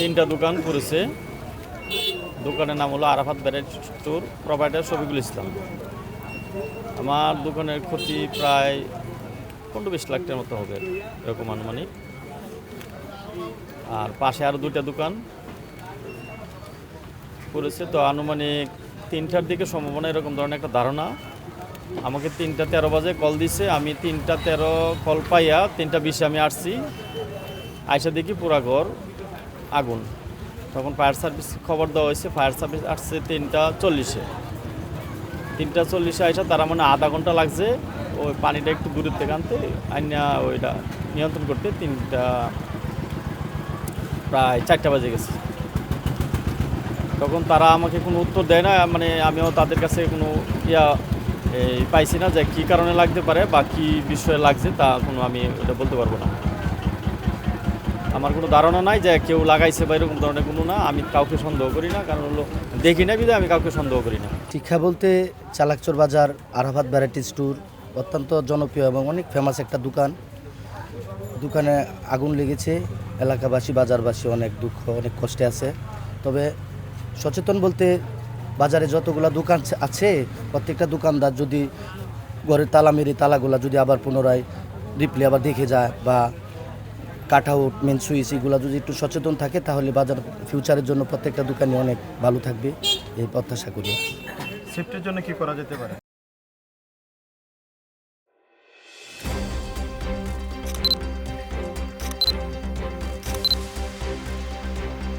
তিনটা দোকান করেছে। দোকানের নাম হলো Arafat variety store, provider Shafiqul Islam. আমার দোকানের ক্ষতি প্রায় 15-20 লাখ টাকার মতো হবে, এরকম আনুমানিক। আর পাশে আরও 2টা দোকান করেছে, তো আনুমানিক 3টার দিকে সম্ভাবনা, এরকম ধরনের একটা ধারণা। আমাকে 3টা 13 বাজে কল দিছে, আমি 3টা 13 কল পাইয়া 3টা 20 আমি আসছি। আইসা দেখি পুরা ঘর আগুন। তখন ফায়ার সার্ভিস খবর দেওয়া হয়েছে, ফায়ার সার্ভিস আসছে 3টা 40-এ। 3টা 40-এ আইসা তারা মানে আধা ঘন্টা লাগছে ওই পানিটা একটু দূরের থেকে আনতে, আইনা ওইটা নিয়ন্ত্রণ করতে। প্রায় 4টা বাজে গেছে। তখন তারা আমাকে কোনো উত্তর দেয় না, মানে আমিও তাদের কাছে কোনো পাইছি না যে কী কারণে লাগতে পারে বা কী বিষয়ে লাগছে, তা কোনো আমি ওটা বলতে পারবো না। আমার কোনো ধারণা নাই যে কেউ লাগাইছে বা এরকম ধরনের কোনো না। আমি কাউকে সন্দেহ করি না, কারণ হলো দেখি না বিধায় আমি কাউকে সন্দেহ করি না। শিক্ষা বলতে চালাকচর বাজার আরাফাত ভ্যারাইটি স্টোর অত্যন্ত জনপ্রিয় এবং অনেক ফেমাস একটা দোকান। দোকানে আগুন লেগেছে, এলাকাবাসী বাজারবাসী অনেক দুঃখ, অনেক কষ্টে আছে। তবে সচেতন বলতে বাজারে যতগুলো দোকান আছে প্রত্যেকটা দোকানদার যদি ঘরের তালা মেরে তালাগুলা যদি আবার পুনরায় রিপ্লে আবার দেখে যায় বা কাট আউট মেন সুইচ এগুলো যদি একটু সচেতন থাকে তাহলে বাজার ফিউচারের জন্য প্রত্যেকটা দোকানে অনেক ভালো থাকবে এই প্রত্যাশা করি। সেফটির জন্য কি করা যেতে পারে?